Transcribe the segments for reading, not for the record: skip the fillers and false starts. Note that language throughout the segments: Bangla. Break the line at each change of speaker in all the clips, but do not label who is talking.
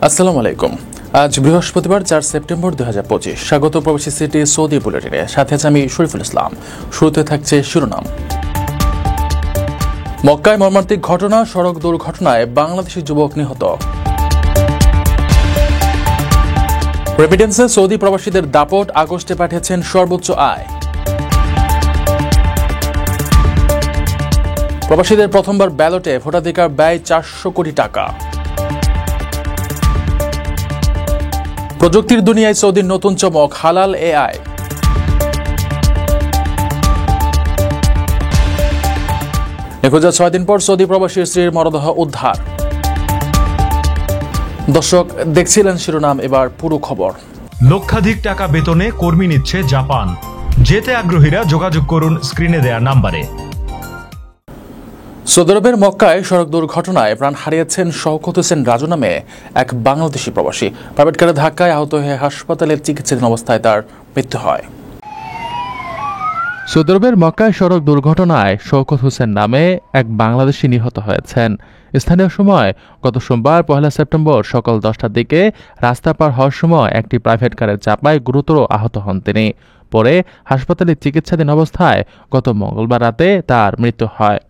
আসসালামু আলাইকুম। আজ বৃহস্পতিবার 4 সেপ্টেম্বর 2025। স্বাগত প্রবাসী সিটি সৌদি বুলেটিনে, সাথে আছে আমি শরীফুল ইসলাম। শুরুতে থাকছে শিরোনাম। মক্কায় মর্মান্তিক ঘটনা, সড়ক দুর্ঘটনায় বাংলাদেশি যুবক নিহত। রেমিটেন্সে সৌদি প্রবাসীদের দাপট, আগস্টে পাঠিয়েছেন সর্বোচ্চ আয়। প্রবাসীদের প্রথমবার ব্যালটে ভোটাধিকার ব্যয় 400 কোটি টাকা। প্রযুক্তির দুনিয়ায় সৌদির নতুন চমক, হালাল এআই। নিখোঁজের 6 দিন পর সৌদি প্রবাসী স্ত্রীর মরদেহ উদ্ধার। দর্শক, দেখছিলেন শিরোনাম, এবার পুরো খবর।
লক্ষাধিক টাকা বেতনে কর্মী নিচ্ছে জাপান। যেতে আগ্রহীরা যোগাযোগ করুন স্ক্রিনে দেয়া নাম্বারে।
সৌদি আরবের মক্কায় সড়ক দুর্ঘটনায় প্রাণ হারিয়েছেন শওকত হোসেন রাজু নামে এক বাংলাদেশি প্রবাসী। প্রাইভেট কারের ধাক্কায় আহত হয়ে হাসপাতালে চিকিৎসাধীন অবস্থায় তার মৃত্যু হয়। সৌদি আরবের মক্কায় সড়ক দুর্ঘটনায় শওকত হোসেন নামে এক বাংলাদেশি নিহত হয়েছেন। স্থানীয় সময় গত সোমবার 1 সেপ্টেম্বর সকাল 10টার দিকে রাস্তা পার হওয়ার সময় একটি প্রাইভেট কারের চাপায় গুরুতর আহত হন তিনি। পরে হাসপাতালে চিকিৎসাধীন অবস্থায় গত মঙ্গলবার রাতে তার মৃত্যু হয়।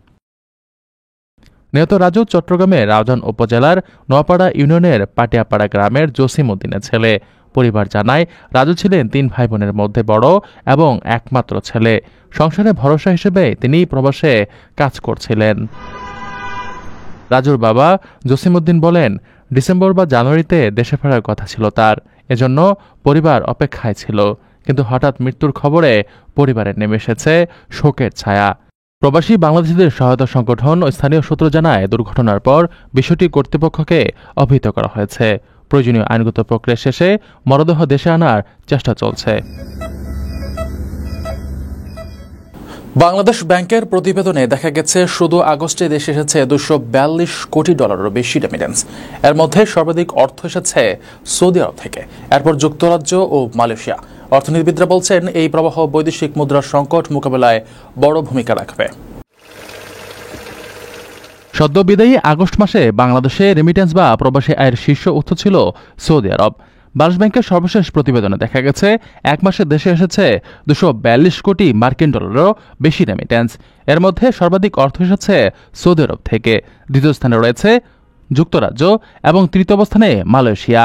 নিহত রাজু চট্টগ্রামের রাউজান উপজেলার নোয়াপাড়া ইউনিয়নের পাটিয়াপাড়া গ্রামের জসিম উদ্দিনের ছেলে। পরিবার জানায়, রাজু ছিলেন 3 ভাই বোনের মধ্যে বড় এবং একমাত্র ছেলে। সংসারে ভরসা হিসেবে তিনি প্রবাসে কাজ করছিলেন। রাজুর বাবা জসিম উদ্দিন বলেন, ডিসেম্বর বা জানুয়ারিতে দেশে ফেরার কথা ছিল তার, এজন্য পরিবার অপেক্ষায় ছিল। কিন্তু হঠাৎ মৃত্যুর খবরে পরিবারে নেমে এসেছে শোকের ছায়া। প্রবাসী বাংলাদেশিদের সহায়তা সংগঠন ও স্থানীয় সূত্র জানায়, দুর্ঘটনার পর বিষয়টি কর্তৃপক্ষকে অবহিত করা হয়েছে। প্রয়োজনীয় আইনগত প্রক্রিয়া শেষে মরদেহ দেশে আনার চেষ্টা চলছে। বাংলাদেশ ব্যাংকের প্রতিবেদনে দেখা গেছে, শুধু আগস্টে দেশে এসেছে $242 কোটি বেশি রেমিটেন্স। এর মধ্যে সর্বাধিক অর্থ এসেছে সৌদি আরব থেকে, এরপর যুক্তরাজ্য ও মালয়েশিয়া। অর্থনীতিবিদরা বলছেন, এই প্রবাহ বৈদেশিক মুদ্রার সংকট মোকাবেলায় বড় ভূমিকা রাখবে। সদ্য বিদায়ী আগস্ট মাসে বাংলাদেশে রেমিটেন্স বা প্রবাসী আয়ের শীর্ষ উৎস ছিল সৌদি আরব। বাংলাদেশ ব্যাংকের সর্বশেষ প্রতিবেদনে দেখা গেছে, এক মাসে দেশে এসেছে $242 কোটি বেশি রেমিটেন্স। এর মধ্যে সর্বাধিক অর্থ এসেছে সৌদি আরব থেকে, দ্বিতীয় স্থানে রয়েছে যুক্তরাজ্য এবং তৃতীয় অবস্থানে মালয়েশিয়া।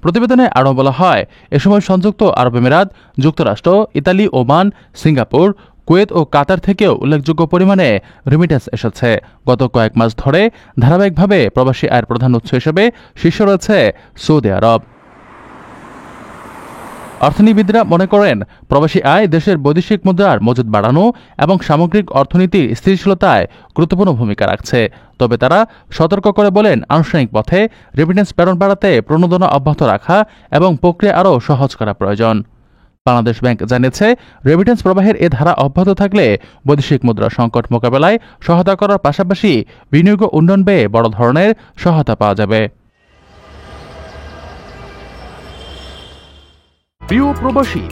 প্রতিবেদনে আরও বলা হয়, এ সময় সংযুক্ত আরব আমিরাত, যুক্তরাষ্ট্র, ইতালি, ওমান, সিঙ্গাপুর, কুয়েত ও কাতার থেকেও উল্লেখযোগ্য পরিমাণে রেমিটেন্স এসেছে। গত কয়েক মাস ধরে ধারাবাহিকভাবে প্রবাসী আয়ের প্রধান উৎস হিসেবে শীর্ষে রয়েছে সৌদি আরব। অর্থনীতিবিদরা মনে করেন, প্রবাসী আয় দেশের বৈদেশিক মুদ্রার মজুদ বাড়ানো এবং সামগ্রিক অর্থনীতির স্থিতিশীলতায় গুরুত্বপূর্ণ ভূমিকা রাখছে। তবে তারা সতর্ক করে বলেন, আনুষ্ঠানিক পথে রেমিটেন্স প্রেরণ বাড়াতে প্রণোদনা অব্যাহত রাখা এবং প্রক্রিয়া আরও সহজ করা প্রয়োজন। বাংলাদেশ ব্যাংক জানিয়েছে, রেমিটেন্স প্রবাহের এ ধারা অব্যাহত থাকলে বৈদেশিক মুদ্রা সংকট মোকাবেলায় সহায়তা করার পাশাপাশি বিনিয়োগ ও উন্নয়ন ব্যয়ে বড় ধরনের সহায়তা পাওয়া যাবে।
প্রিয় প্রবাসী,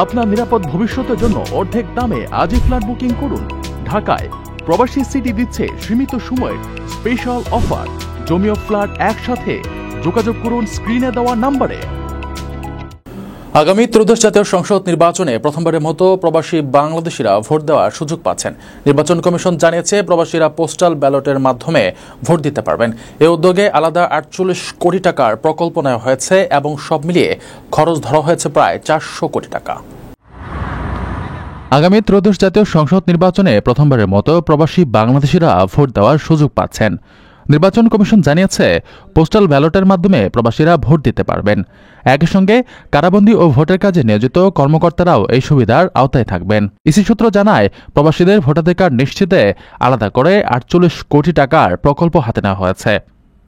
আপনার নিরাপদ ভবিষ্যতের জন্য অর্ধেক দামে আজই ফ্ল্যাট বুকিং করুন। ঢাকায় প্রবাসী সিটি দিচ্ছে সীমিত সময়ের স্পেশাল অফার। জমি ও ফ্ল্যাট একসাথে। যোগাযোগ করুন স্ক্রিনে দেওয়া নাম্বারে।
আগামী ত্রয়োদশ জাতীয় সংসদ নির্বাচনে প্রথমবারের মতো প্রবাসী বাংলাদেশিরা ভোট দেওয়ার সুযোগ পাচ্ছেন। নির্বাচন কমিশন জানিয়েছে, প্রবাসীরা পোস্টাল ব্যালটের মাধ্যমে ভোট দিতে পারবেন। এ উদ্যোগে আলাদা 48 কোটি টাকার প্রকল্প নেওয়া হয়েছে এবং সব মিলিয়ে খরচ ধরা হয়েছে প্রায় 400 কোটি টাকা। আগামী ত্রয়োদশ জাতীয় সংসদ নির্বাচনে প্রথমবারের মতো প্রবাসী বাংলাদেশিরা ভোট দেওয়ার সুযোগ পাচ্ছেন। নির্বাচন কমিশন জানিয়েছে, পোস্টাল ব্যালটের মাধ্যমে প্রবাসীরা ভোট দিতে পারবেন। একই সঙ্গে কারাবন্দী ও ভোটের কাজে নিয়োজিত কর্মকর্তারাও এই সুবিধার আওতায় থাকবেন। ইসি সূত্র জানায়, প্রবাসীদের ভোটাধিকার নিশ্চিতে আলাদা করে 48 কোটি টাকার প্রকল্প হাতে নেওয়া হয়েছে।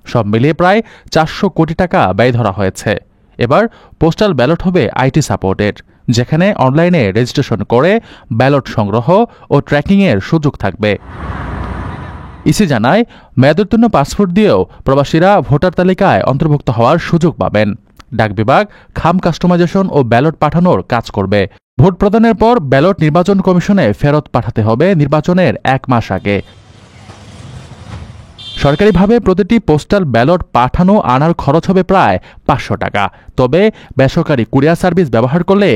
সব মিলিয়ে প্রায় 400 কোটি টাকা ব্যয় ধরা হয়েছে। এবার পোস্টাল ব্যালট হবে আইটি সাপোর্টেড, যেখানে অনলাইনে রেজিস্ট্রেশন করে ব্যালট সংগ্রহ ও ট্র্যাকিংয়ের সুযোগ থাকবে। ইসি জানায়, মেয়াদোত্তীর্ণ পাসপোর্ট দিয়েও প্রবাসীরা ভোটার তালিকায় অন্তর্ভুক্ত হওয়ার সুযোগ পাবেন। ডাক বিভাগ খাম কাস্টমাইজেশন ও ব্যালট পাঠানোর কাজ করবে। ভোট প্রদানের পর ব্যালট নির্বাচন কমিশনে ফেরত পাঠাতে হবে নির্বাচনের 1 মাস আগে। সরকারিভাবে প্রতিটি পোস্টাল ব্যালট পাঠানো আনার খরচ হবে প্রায় 500 টাকা। তবে বেসরকারি কুরিয়ার সার্ভিস ব্যবহার করলে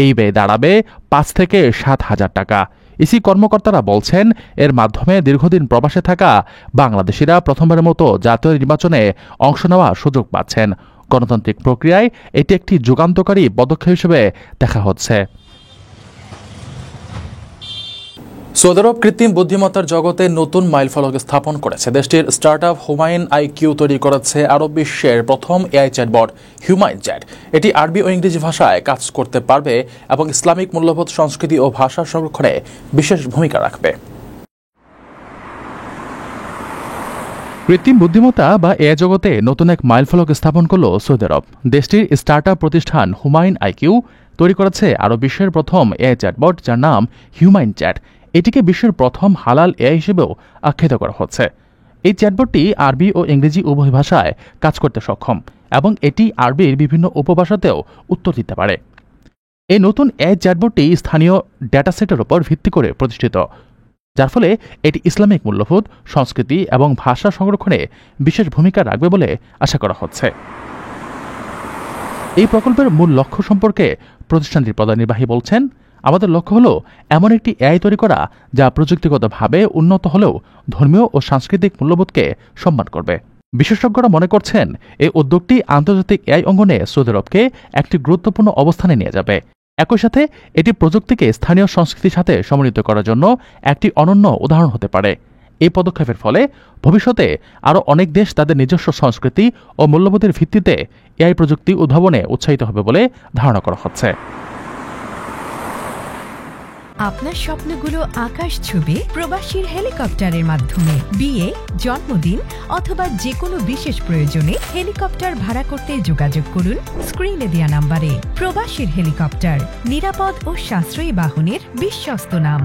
এই ব্যয় দাঁড়াবে 5 থেকে 7,000 টাকা। ইসি কর্মকর্তারা বলছেন, এর মাধ্যমে দীর্ঘদিন প্রবাসে থাকা বাংলাদেশিরা প্রথমবারের মতো জাতীয় নির্বাচনে অংশ নেওয়ার সুযোগ পাচ্ছেন। গণতান্ত্রিক প্রক্রিয়ায় এটি একটি যুগান্তকারী পদক্ষেপ হিসেবে দেখা হচ্ছে। সৌদি আরব কৃত্রিম বুদ্ধিমত্তার জগতে নতুন মাইলফলক স্থাপন করেছে। দেশটির স্টার্টআপ হুমায়ুন আইকিউ তৈরি করেছে আরব বিশ্বের প্রথম এআই চ্যাটবট হিউম্যান চ্যাট। এটি আরবি ও ইংরেজি ভাষায় কাজ করতে পারবে এবং ইসলামিক মূল্যবোধ, সংস্কৃতি ও ভাষা সংরক্ষণে বিশেষ ভূমিকা রাখবে। কৃত্রিম বুদ্ধিমত্তা বা এআই জগতে নতুন এক মাইলফলক স্থাপন করল সৌদি আরব। দেশটির স্টার্টআপ প্রতিষ্ঠান হুমায়ুন আইকিউ তৈরি করেছে আরব বিশ্বের প্রথম এআই চ্যাটবট, যার নাম হিউম্যান চ্যাট। এটিকে বিশ্বের প্রথম হালাল এআই হিসেবেও আখ্যায়িত করা হচ্ছে। এই চ্যাটবটটি আরবি ও ইংরেজি উভয় ভাষায় কাজ করতে সক্ষম এবং এটি আরবির বিভিন্ন উপভাষাতেও উত্তর দিতে পারে। এই নতুন এআই চ্যাটবটটি স্থানীয় ডেটাসেটের উপর ভিত্তি করে প্রতিষ্ঠিত, যার ফলে এটি ইসলামিক মূল্যবোধ, সংস্কৃতি এবং ভাষা সংরক্ষণে বিশেষ ভূমিকা রাখবে বলে আশা করা হচ্ছে। এই প্রকল্পের মূল লক্ষ্য সম্পর্কে প্রতিষ্ঠানটির প্রধান নির্বাহী বলছেন, আমাদের লক্ষ্য হল এমন একটি এআই তৈরি করা যা প্রযুক্তিগতভাবে উন্নত হলেও ধর্মীয় ও সাংস্কৃতিক মূল্যবোধকে সম্মান করবে। বিশেষজ্ঞরা মনে করছেন, এই উদ্যোগটি আন্তর্জাতিক এআই অঙ্গনে সৌদি আরবকে একটি গুরুত্বপূর্ণ অবস্থানে নিয়ে যাবে। একই সাথে এটি প্রযুক্তিকে স্থানীয় সংস্কৃতির সাথে সমন্বিত করার জন্য একটি অনন্য উদাহরণ হতে পারে। এই পদক্ষেপের ফলে ভবিষ্যতে আরও অনেক দেশ তাদের নিজস্ব সংস্কৃতি ও মূল্যবোধের ভিত্তিতে এআই প্রযুক্তি উদ্ভাবনে উৎসাহিত হবে বলে ধারণা করা হচ্ছে।
আপনার স্বপ্নগুলো আকাশ ছুবে প্রবাসীর হেলিকপ্টারের মাধ্যমে। বিয়ে, জন্মদিন অথবা যে কোনো বিশেষ প্রয়োজনে হেলিকপ্টার ভাড়া করতে যোগাযোগ করুন স্ক্রিনে দেয়া নাম্বারে। প্রবাসীর হেলিকপ্টার, নিরাপদ ও সাশ্রয়ী বাহনের বিশ্বস্ত নাম।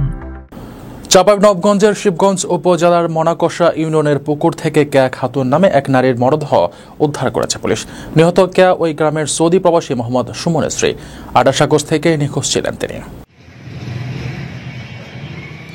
চাঁপাইনবাবগঞ্জের শিবগঞ্জ উপজেলার মনাকষা ইউনিয়নের পুকুর থেকে কেয়া খাতুন নামে এক নারীর মরদেহ উদ্ধার করেছে পুলিশ। নিহত কেয়া ওই গ্রামের সৌদি প্রবাসী মোহাম্মদ সুমনের স্ত্রী। 28 আগস্ট থেকে নিখোঁজ ছিলেন তিনি।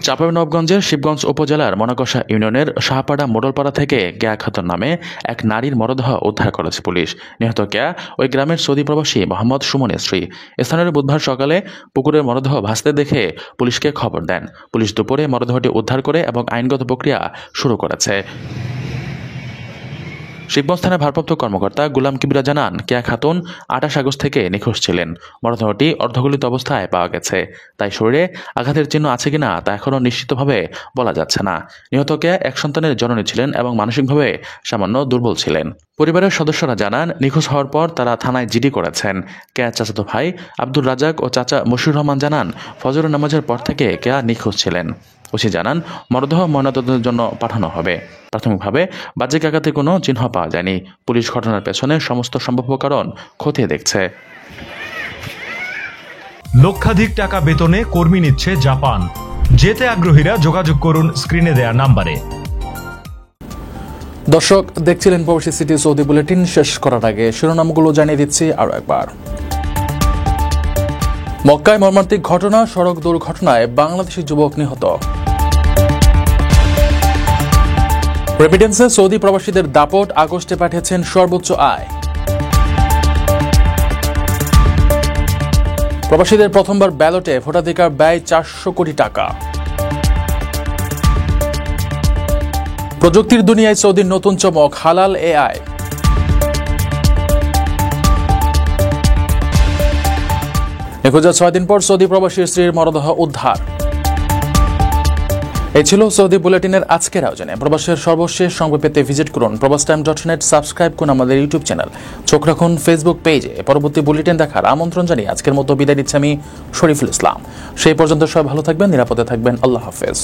চাঁপাইনবাবগঞ্জের শিবগঞ্জ উপজেলার মনাকষা ইউনিয়নের শাহপাড়া মোড়লপাড়া থেকে কেয়া খাতুন নামে এক নারীর মরদেহ উদ্ধার করেছে পুলিশ। নিহত কেয়া ওই গ্রামের সৌদি প্রবাসী মোহাম্মদ সুমনের স্ত্রী। স্থানীয় বুধবার সকালে পুকুরের মরদেহ ভাসতে দেখে পুলিশকে খবর দেন। পুলিশ দুপুরে মরদেহটি উদ্ধার করে এবং আইনগত প্রক্রিয়া শুরু করেছে। শিবগঞ্জ থানার ভারপ্রাপ্ত কর্মকর্তা গুলাম কিবরা জানান, কেয়া খাতুন 28 আগস্ট থেকে নিখোঁজ ছিলেন। মরদেহটি অর্ধগলিত অবস্থায় পাওয়া গেছে, তাই শরীরে আঘাতের চিহ্ন আছে কিনা তা এখনও নিশ্চিতভাবে বলা যাচ্ছে না। নিহত কেয়া এক সন্তানের জননী ছিলেন এবং মানসিকভাবে সামান্য দুর্বল ছিলেন। পরিবারের সদস্যরা জানান, নিখোঁজ হওয়ার পর তারা থানায় জিডি করেছেন। কেয়া চাচাতো ভাই আব্দুর রাজাক ও চাচা মশিউর রহমান জানান, ফজরের নামাজের পর থেকে কেয়া নিখোঁজ ছিলেন। ওসি জানান, মরদেহ ময়নাতদন্তের জন্য পাঠানো হবে। প্রাথমিকভাবে বাহ্যিক আঘাতে কোনো চিহ্ন পাওয়া যায়নি। পুলিশ ঘটনার পেছনে সমস্ত সম্ভাব্য কারণ খতিয়ে দেখছে।
লক্ষাধিক টাকা বেতনে কর্মী নিচ্ছে জাপান। যেতে আগ্রহীরা যোগাযোগ করুন স্ক্রিনে দেয়া নাম্বারে।
দর্শক দেখছিলেন প্রবাসী সিটি সৌদি বুলেটিন। শেষ করার আগে শিরোনামগুলো জানিয়ে দিচ্ছি আরও একবার। মক্কায় মর্মান্তিক ঘটনা, সড়ক দুর্ঘটনায় বাংলাদেশি যুবক নিহত। রেমিটেন্সে সৌদি প্রবাসীদের দাপট, আগস্টে পাঠিয়েছেন সর্বোচ্চ আয়। প্রবাসীদের প্রথমবার ব্যালটে ভোটাধিকার ব্যয় 400 কোটি টাকা। প্রযুক্তির দুনিয়ায় সৌদির নতুন চমক, হালাল এআই। নিখোঁজের 6 দিন পর সৌদি প্রবাসীর স্ত্রীর মরদেহ উদ্ধার। এই ছিল সৌদি বুলেটিনের আজকের আয়োজনে। প্রবাসের সর্বশেষ সংবাদ পেতে ভিজিট করুন probastime.net, সাবস্ক্রাইব করুন আমাদের ইউটিউব চ্যানেল, চোখ রাখুন ফেসবুক পেজে। পরবর্তী বুলেটিন দেখার আমন্ত্রণ জানিয়ে আজকের মতো বিদায় দিচ্ছি আমি শরীফুল ইসলাম। সেই পর্যন্ত সবাই ভালো থাকবেন, নিরাপদে থাকবেন। আল্লাহ হাফেজ।